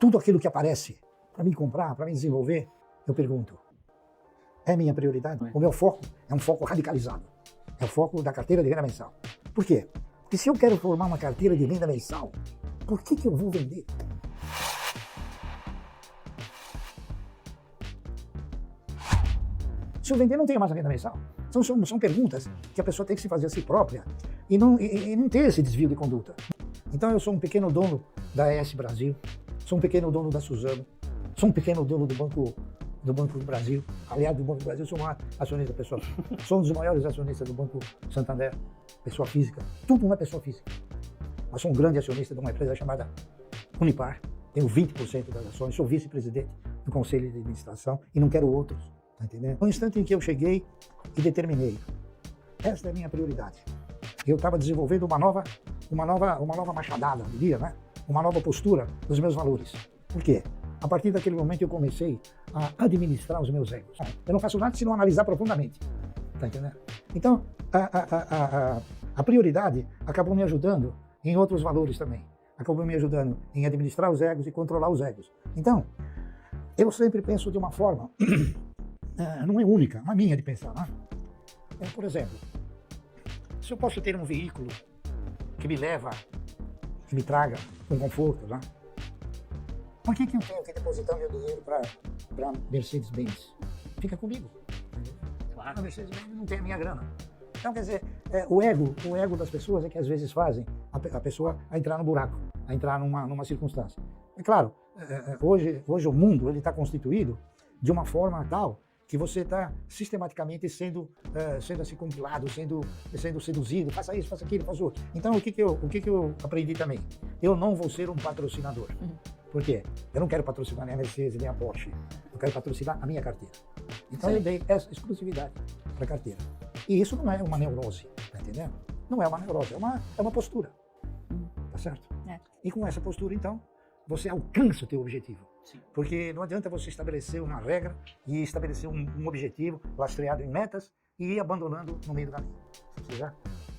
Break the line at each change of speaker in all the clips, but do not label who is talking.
tudo aquilo que aparece para mim comprar, para mim desenvolver, eu pergunto, é minha prioridade? O meu foco é um foco radicalizado. É o foco da carteira de renda mensal. Por quê? Porque se eu quero formar uma carteira de renda mensal, por que eu vou vender? Se eu vender, não tenho mais a renda mensal. São perguntas que a pessoa tem que se fazer a si própria e não ter esse desvio de conduta. Então eu sou um pequeno dono da ES Brasil, sou um pequeno dono da Suzano, sou um pequeno dono do Banco do Brasil. Aliás, do Banco do Brasil, sou um acionista pessoa física. Sou um dos maiores acionistas do Banco Santander, pessoa física. Tudo não é pessoa física. Mas sou um grande acionista de uma empresa chamada Unipar. Tenho 20% das ações, sou vice-presidente do Conselho de Administração e não quero outros. Tá entendendo? No instante em que eu cheguei e determinei, esta é a minha prioridade. Eu estava desenvolvendo uma nova machadada, diria, né? Uma nova postura dos meus valores. Por quê? A partir daquele momento eu comecei a administrar os meus egos. Eu não faço nada se não analisar profundamente. Tá entendendo? Então, a prioridade acabou me ajudando em outros valores também. Acabou me ajudando em administrar os egos e controlar os egos. Então, eu sempre penso de uma forma, não é única, não é minha de pensar. Né? Por exemplo, se eu posso ter um veículo que me leva, que me traga com conforto, né? Por que eu tenho que depositar meu dinheiro para Mercedes-Benz? Fica comigo. Claro. A Mercedes-Benz não tem a minha grana. Então, quer dizer, o ego das pessoas é que às vezes fazem a pessoa a entrar no buraco, a entrar numa circunstância. É claro, hoje o mundo está constituído de uma forma tal que você está sistematicamente sendo assim compilado, sendo seduzido, faça isso, faça aquilo, faça outro. Então, o que eu aprendi também? Eu não vou ser um patrocinador. Por quê? Eu não quero patrocinar nem a Mercedes, nem a Porsche. Eu quero patrocinar a minha carteira. Então, eu dei essa exclusividade para a carteira. E isso não é uma neurose, tá entendendo? Não é uma neurose, é uma postura. Tá certo? É. E com essa postura, então, você alcança o teu objetivo. Sim. Porque não adianta você estabelecer uma regra e estabelecer um objetivo lastreado em metas e ir abandonando no meio do caminho.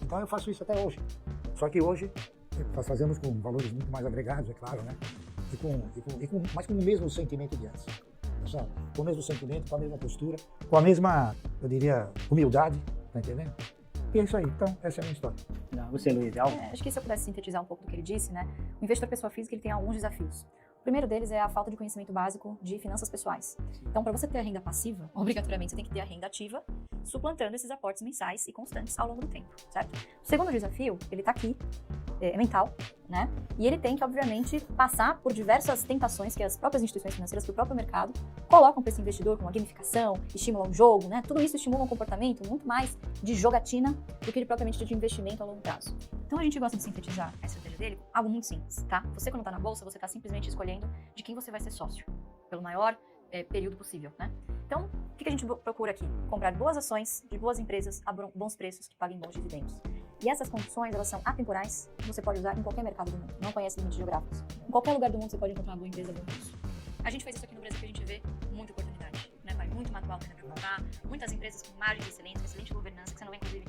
Então eu faço isso até hoje. Só que hoje nós fazemos com valores muito mais agregados, é claro, né? Mas com o mesmo sentimento de antes. Sabe? Com o mesmo sentimento, com a mesma postura, com a mesma, eu diria, humildade, tá entendendo? E é isso aí. Então, essa é a minha história.
Você, Luiz,
acho que se eu pudesse sintetizar um pouco do que ele disse, né? O investidor pessoa física ele tem alguns desafios. O primeiro deles é a falta de conhecimento básico de finanças pessoais. Então, para você ter a renda passiva, obrigatoriamente você tem que ter a renda ativa, suplantando esses aportes mensais e constantes ao longo do tempo, certo? O segundo desafio, ele está aqui, é mental, né? E ele tem que, obviamente, passar por diversas tentações que as próprias instituições financeiras, que o próprio mercado, colocam para esse investidor, como a gamificação, estimulam um jogo, né? Tudo isso estimula um comportamento muito mais de jogatina do que de propriamente de investimento a longo prazo. Então, a gente gosta de sintetizar a estratégia dele com algo muito simples, tá? Você, quando está na bolsa, você está simplesmente escolhendo de quem você vai ser sócio, pelo maior período possível, né? Então, o que a gente procura aqui? Comprar boas ações de boas empresas a bons preços que paguem bons dividendos. E essas condições, elas são atemporais, você pode usar em qualquer mercado do mundo, não conhece limites geográficos. Em qualquer lugar do mundo você pode encontrar uma boa empresa a bom preço. A gente faz isso aqui no Brasil porque a gente vê muita oportunidade, né, pai? Muito mato alto para comprar, muitas empresas com margem de excelência, excelente governança, que você não vê, inclusive,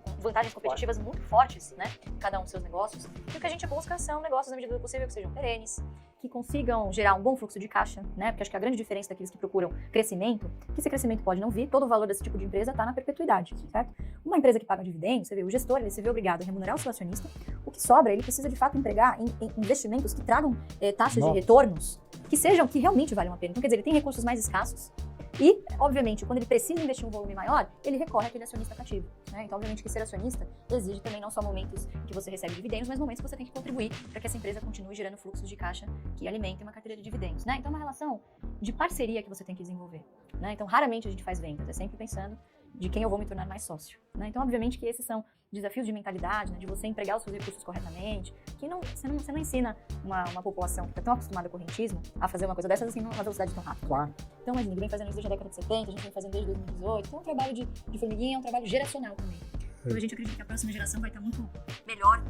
com vantagens competitivas muito fortes, né, em cada um dos seus negócios. E o que a gente busca são negócios, na medida do possível, que sejam perenes, que consigam gerar um bom fluxo de caixa, né? Porque acho que a grande diferença daqueles que procuram crescimento, que esse crescimento pode não vir, todo o valor desse tipo de empresa está na perpetuidade, certo? Uma empresa que paga dividendos, você vê, o gestor, ele se vê obrigado a remunerar o seu acionista, o que sobra, ele precisa de fato empregar em investimentos que tragam taxas de retornos que realmente valham a pena. Então, quer dizer, ele tem recursos mais escassos e, obviamente, quando ele precisa investir um volume maior, ele recorre àquele acionista cativo, né? Então, obviamente, que ser acionista exige também não só momentos que você recebe dividendos, mas momentos que você tem que contribuir para que essa empresa continue gerando fluxos de caixa que alimentem uma carteira de dividendos, né? Então, é uma relação de parceria que você tem que desenvolver, né? Então, raramente a gente faz vendas, é sempre pensando de quem eu vou me tornar mais sócio, né? Então, obviamente, que esses são desafios de mentalidade, né? De você empregar os seus recursos corretamente, que você não ensina uma população que está tão acostumada com o correntismo a fazer uma coisa dessas assim, numa velocidade tão rápida.
Claro.
Então, imagina, ele vem fazendo isso desde a década de 70, a gente vem fazendo desde 2018, então é um trabalho de formiguinha, é um trabalho geracional também. Então, a gente acredita que a próxima geração vai estar muito melhor,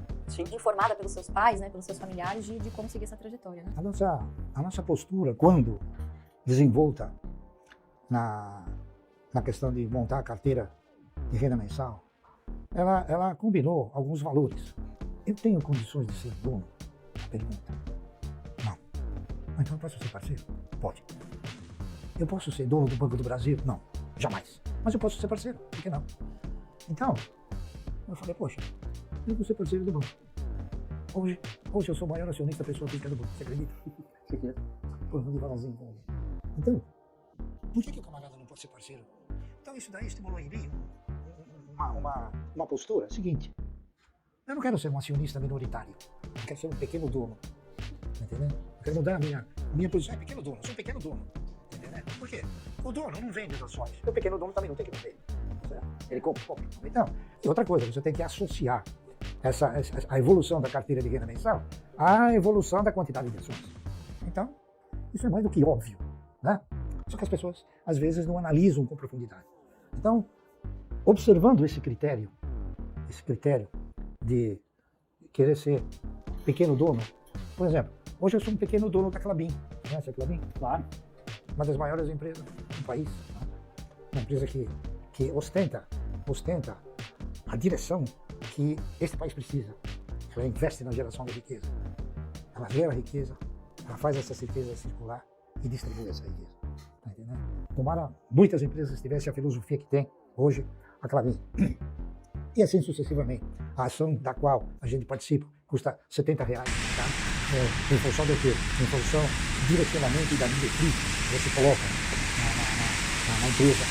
informada pelos seus pais, né, pelos seus familiares, de como seguir essa trajetória, né?
A nossa postura, quando desenvolta na questão de montar a carteira de renda mensal, ela combinou alguns valores. Eu tenho condições de ser dono? Pergunta. Não. Então eu posso ser parceiro? Pode. Eu posso ser dono do Banco do Brasil? Não, jamais. Mas eu posso ser parceiro, por que não? Então, eu falei, poxa, eu vou ser parceiro do banco. Hoje eu sou o maior acionista pessoa física do banco, você acredita? Pô, vou devagarzinho. Então, por que o camarada não pode ser parceiro? Então isso daí estimulou em mim uma postura seguinte. Eu não quero ser um acionista minoritário, eu quero ser um pequeno dono, entendeu? Eu quero mudar a minha posição, é pequeno dono, eu sou um pequeno dono, entendeu? Por quê? O dono não vende as ações, o pequeno dono também não tem que vender, certo? Ele compra. Então, e outra coisa, você tem que associar a evolução da carteira de renda mensal à evolução da quantidade de ações. Então, isso é mais do que óbvio, né? Só que as pessoas, às vezes, não analisam com profundidade. Então, observando esse critério de querer ser pequeno dono, por exemplo, hoje eu sou um pequeno dono da Klabin. Conhece a Klabin?
Claro.
Uma das maiores empresas do país. Né? Uma empresa que ostenta a direção que este país precisa. Ela investe na geração de riqueza. Ela gera riqueza, ela faz essa riqueza circular e distribui essa riqueza. Tá entendendo? Tomara muitas empresas tivessem a filosofia que tem hoje a Klabin. E assim sucessivamente. A ação da qual a gente participa custa R$70, tá? Em função do quê? Em função do direcionamento e da diretriz que você coloca na empresa.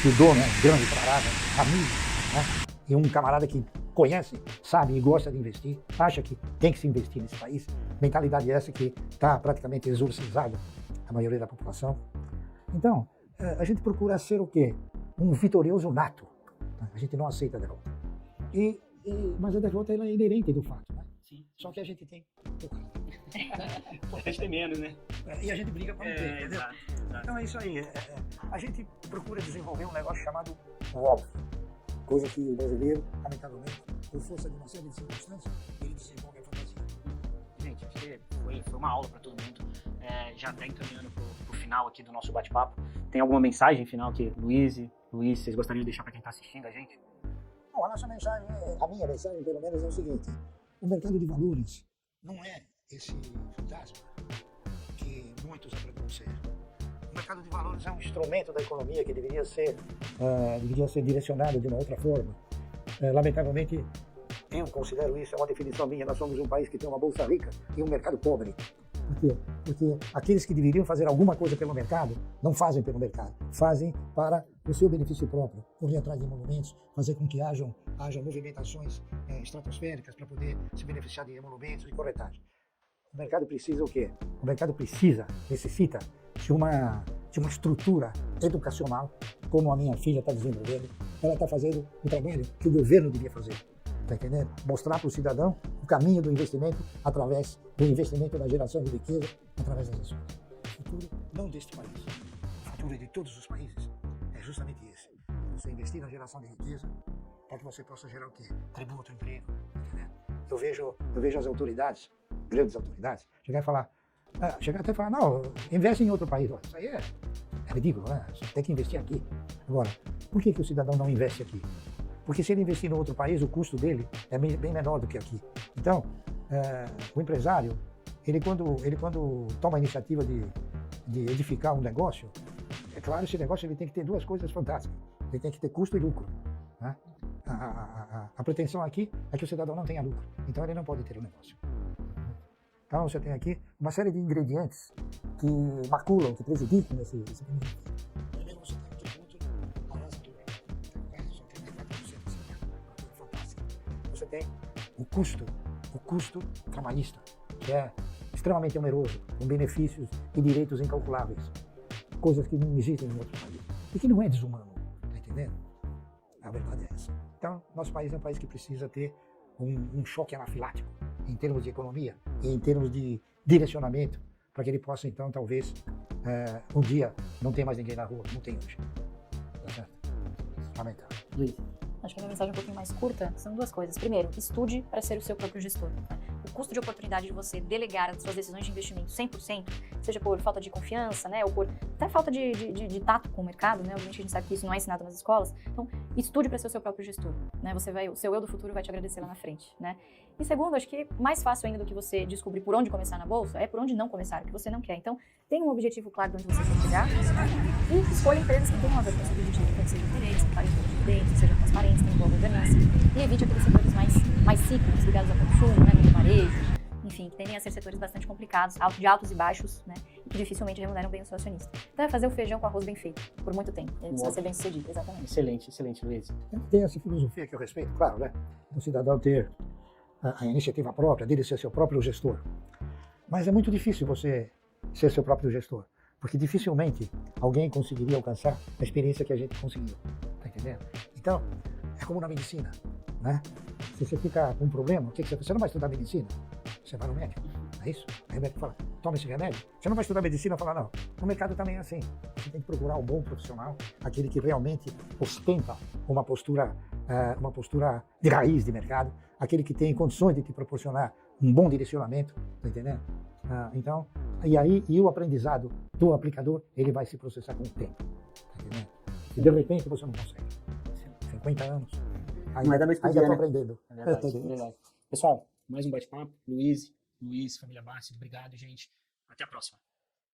Que o dono é grande, parada, amigo, né? E um camarada que conhece, sabe e gosta de investir, acha que tem que se investir nesse país. Mentalidade essa que está praticamente exorcizada a maioria da população. Então, a gente procura ser o quê? Um vitorioso nato. A gente não aceita a derrota. Mas a derrota ela é inerente do fato, né?
Sim.
Só que a gente tem pouca.
A gente tem menos, né?
E a gente briga para não ter, entendeu?
Exato.
Então é isso aí. A gente procura desenvolver um negócio chamado óbvio. Coisa que o brasileiro, lamentavelmente, por força de uma série de circunstâncias, ele desenvolve a fantasia.
Gente, acho que foi uma aula para todo mundo. Já está encaminhando pro final aqui do nosso bate-papo. Tem alguma mensagem final que Luiz, vocês gostariam de deixar para quem está assistindo a gente?
Bom, a minha mensagem pelo menos é o seguinte: o mercado de valores não é esse fantasma que muitos apregoam ser. O mercado de valores é um instrumento da economia que deveria ser direcionado de uma outra forma. Lamentavelmente, eu considero isso, é uma definição minha, nós somos um país que tem uma bolsa rica e um mercado pobre. Por quê? Porque aqueles que deveriam fazer alguma coisa pelo mercado, não fazem pelo mercado, fazem para o seu benefício próprio, correr atrás de emolumentos, fazer com que haja movimentações estratosféricas para poder se beneficiar de emolumentos e corretagem. O mercado precisa o quê? O mercado necessita de uma estrutura educacional, como a minha filha está desenvolvendo. Ela está fazendo o trabalho que o governo devia fazer. Está entendendo? Mostrar para o cidadão o caminho do investimento através do investimento na geração de riqueza, através das ações. O futuro não deste país, o futuro de todos os países é justamente esse. Você investir na geração de riqueza para que você possa gerar o quê? Tributo, emprego. Entendeu? Eu vejo as autoridades, grandes autoridades, chegar até falar, não, investe em outro país. Isso aí é ridículo, né? Você tem que investir aqui. Agora, por que o cidadão não investe aqui? Porque se ele investir em outro país, o custo dele é bem menor do que aqui. Então, o empresário, ele quando toma a iniciativa de edificar um negócio, é claro, esse negócio ele tem que ter duas coisas fantásticas. Ele tem que ter custo e lucro. Né? A pretensão aqui é que o cidadão não tenha lucro. Então, ele não pode ter um negócio. Então, você tem aqui uma série de ingredientes que maculam, que prejudicam esse benefício. Primeiro, você tem o tributo arrasador. Só tem 34%. Fantástico. Você tem o custo trabalhista, que é extremamente oneroso, com benefícios e direitos incalculáveis. Coisas que não existem em outros países. E que não é desumano. Está entendendo? A verdade é essa. Então, nosso país é um país que precisa ter um choque anafilático em termos de economia e em termos de direcionamento, para que ele possa, então, talvez, um dia não ter mais ninguém na rua, não tem hoje. Tá certo? Lamentável.
Luiz.
Acho que a minha mensagem um pouquinho mais curta são duas coisas. Primeiro, estude para ser o seu próprio gestor. O custo de oportunidade de você delegar as suas decisões de investimento 100%, seja por falta de confiança, né, ou por até falta de tato com o mercado, né, obviamente a gente sabe que isso não é ensinado nas escolas. Então, estude para ser o seu próprio gestor, né, o seu eu do futuro vai te agradecer lá na frente, né. E segundo, acho que mais fácil ainda do que você descobrir por onde começar na bolsa, é por onde não começar, o que você não quer. Então, tenha um objetivo claro de onde você quer chegar e escolha empresas que tenham a ver com esse objetivo, então que sejam coerentes, que paguem dividendos, que sejam transparentes, tenham boa governança, e evite aqueles setores mais cíclicos, ligados ao consumo, né, como varejo, enfim, que tendem a ser setores bastante complicados, de altos e baixos, né, e que dificilmente remuneram bem o seu acionista. Então é fazer o feijão com arroz bem feito, por muito tempo, ele precisa ser bem sucedido, exatamente.
Excelente, Luiz.
Tem essa filosofia que eu respeito, claro, né? O cidadão ter a iniciativa própria, dele ser seu próprio gestor. Mas é muito difícil você ser seu próprio gestor, porque dificilmente alguém conseguiria alcançar a experiência que a gente conseguiu, tá entendendo? Então, é como na medicina, né? Se você fica com um problema, o que você faz? Você não vai estudar medicina? Você vai no médico, é isso? Aí o médico fala, toma esse remédio. Você não vai estudar medicina e falar, não. No mercado também é assim. Você tem que procurar um bom profissional, aquele que realmente ostenta uma postura de raiz de mercado, aquele que tem condições de te proporcionar um bom direcionamento, tá entendendo? Então, e o aprendizado do aplicador, ele vai se processar com o tempo, tá entendendo? E de repente você não consegue. 50 anos.
Não é da noite pro dia,
Ainda
né?
estou aprendendo.
É verdade. Pessoal, mais um bate-papo. Luiz, família Bassi, obrigado, gente. Até a próxima.